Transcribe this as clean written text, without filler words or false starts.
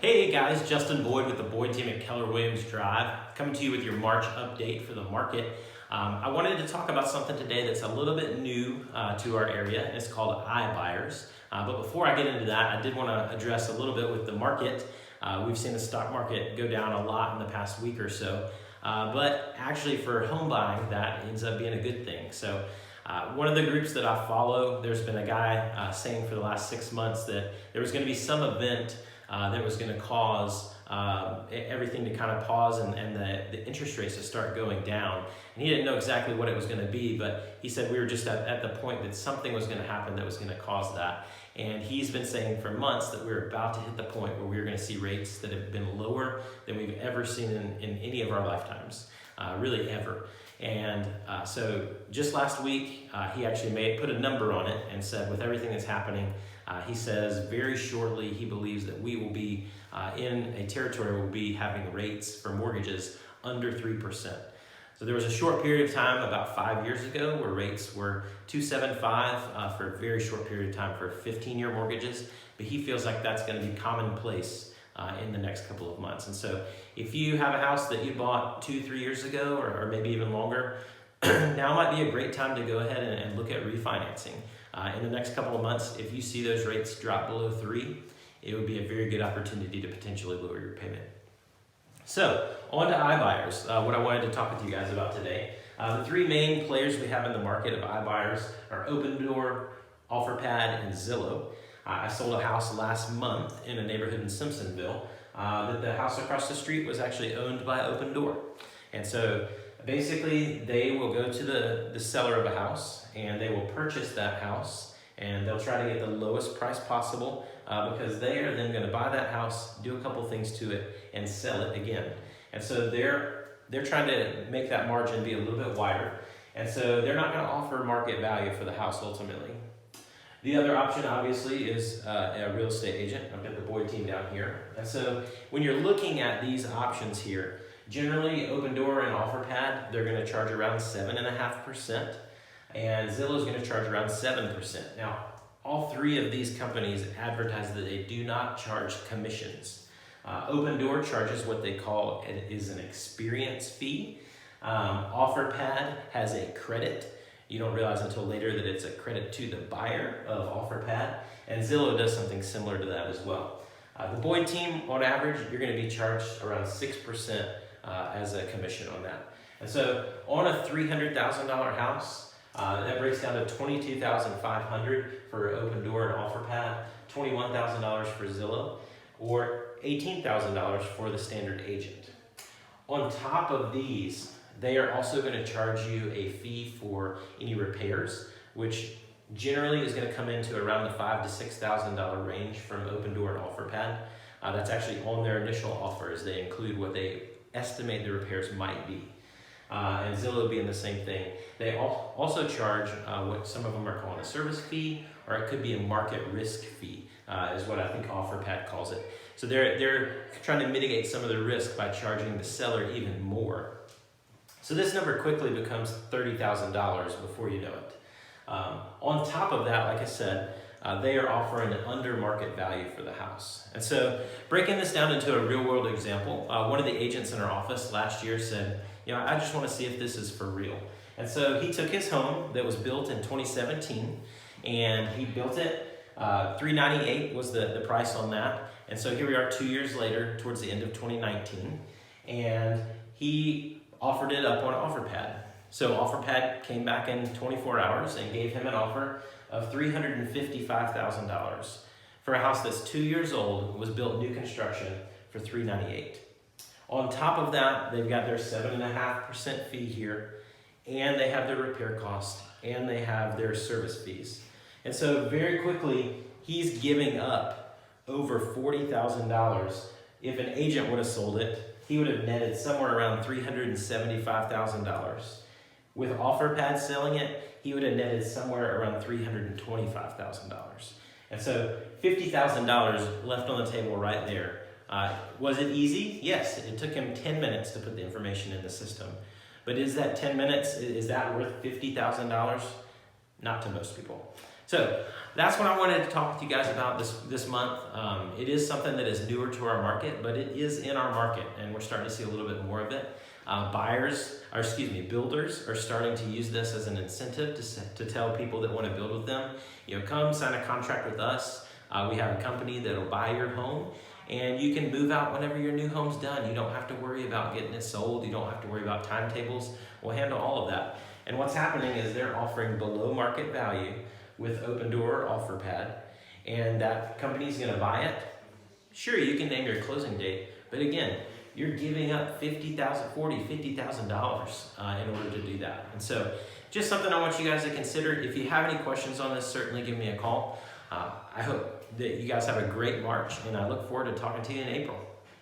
Hey guys, Justin Boyd with the Boyd team at Keller Williams Drive, coming to you with your March update for the market. I wanted to talk about something today that's a little bit new to our area, and it's called iBuyers. But before I get into that, I did want to address a little bit with the market. We've seen the stock market go down a lot in the past week or so, but actually for home buying, that ends up being a good thing. So one of the groups that I follow, there's been a guy saying for the last 6 months that there was going to be some event that was going to cause everything to kind of pause and the interest rates to start going down. And he didn't know exactly what it was going to be, but he said we were just at the point that something was going to happen that was going to cause that. And he's been saying for months that we're about to hit the point where we're going to see rates that have been lower than we've ever seen in any of our lifetimes, really ever. And so just last week, he actually put a number on it and said with everything that's happening, he says very shortly he believes that we will be in a territory where we'll be having rates for mortgages under 3%. So there was a short period of time about 5 years ago where rates were 2.75 for a very short period of time for 15-year mortgages, but he feels like that's going to be commonplace in the next couple of months. And so if you have a house that you bought 2-3 years ago or maybe even longer, now might be a great time to go ahead and look at refinancing. In the next couple of months, if you see those rates drop below 3, it would be a very good opportunity to potentially lower your payment. So, on to iBuyers, what I wanted to talk with you guys about today. The three main players we have in the market of iBuyers are Opendoor, OfferPad, and Zillow. I sold a house last month in a neighborhood in Simpsonville that the house across the street was actually owned by Opendoor. And so basically they will go to the seller of a house and they will purchase that house and they'll try to get the lowest price possible because they are then going to buy that house, do a couple things to it, and sell it again. And so they're trying to make that margin be a little bit wider. And so they're not going to offer market value for the house ultimately. The other option, obviously, is a real estate agent. I've got the Boyd team down here. And so when you're looking at these options here, generally Opendoor and OfferPad, they're going to charge around 7.5%, and Zillow is going to charge around 7%. Now, all three of these companies advertise that they do not charge commissions. Opendoor charges what they call an experience fee. OfferPad has a credit. You don't realize until later that it's a credit to the buyer of OfferPad, and Zillow does something similar to that as well. The Boyd team, on average, you're going to be charged around 6% as a commission on that. And so on a $300,000 house, that breaks down to $22,500 for Opendoor and OfferPad, $21,000 for Zillow, or $18,000 for the standard agent. On top of these, they are also going to charge you a fee for any repairs, which generally is going to come into around the $5,000 to $6,000 range from Opendoor and OfferPad. That's actually on their initial offer, as they include what they estimate the repairs might be. And Zillow being the same thing. They also charge what some of them are calling a service fee, or it could be a market risk fee, is what I think OfferPad calls it. So they're trying to mitigate some of the risk by charging the seller even more. So this number quickly becomes $30,000 before you know it. On top of that, like I said, they are offering an under market value for the house. And so breaking this down into a real world example, one of the agents in our office last year said, I just want to see if this is for real. And so he took his home that was built in 2017 and he built it. $398 was the price on that. And so here we are 2 years later, towards the end of 2019, and he offered it up on OfferPad. So OfferPad came back in 24 hours and gave him an offer of $355,000 for a house that's 2 years old, was built new construction for $398. On top of that, they've got their 7.5% fee here, and they have their repair cost, and they have their service fees. And so very quickly, he's giving up over $40,000. If an agent would have sold it, he would have netted somewhere around $375,000. With OfferPad selling it, he would have netted somewhere around $325,000. And so $50,000 left on the table right there. Was it easy? Yes, it took him 10 minutes to put the information in the system. But is that 10 minutes, is that worth $50,000? Not to most people. So that's what I wanted to talk with you guys about this month. It is something that is newer to our market, but it is in our market, and we're starting to see a little bit more of it. Builders are starting to use this as an incentive to tell people that want to build with them, come sign a contract with us. We have a company that'll buy your home, and you can move out whenever your new home's done. You don't have to worry about getting it sold. You don't have to worry about timetables. We'll handle all of that. And what's happening is they're offering below market value with Open Door Offer Pad, and that company's going to buy it. Sure, you can name your closing date, but again, you're giving up $50,000 in order to do that. And so just something I want you guys to consider. If you have any questions on this, certainly give me a call. I hope that you guys have a great March, and I look forward to talking to you in April.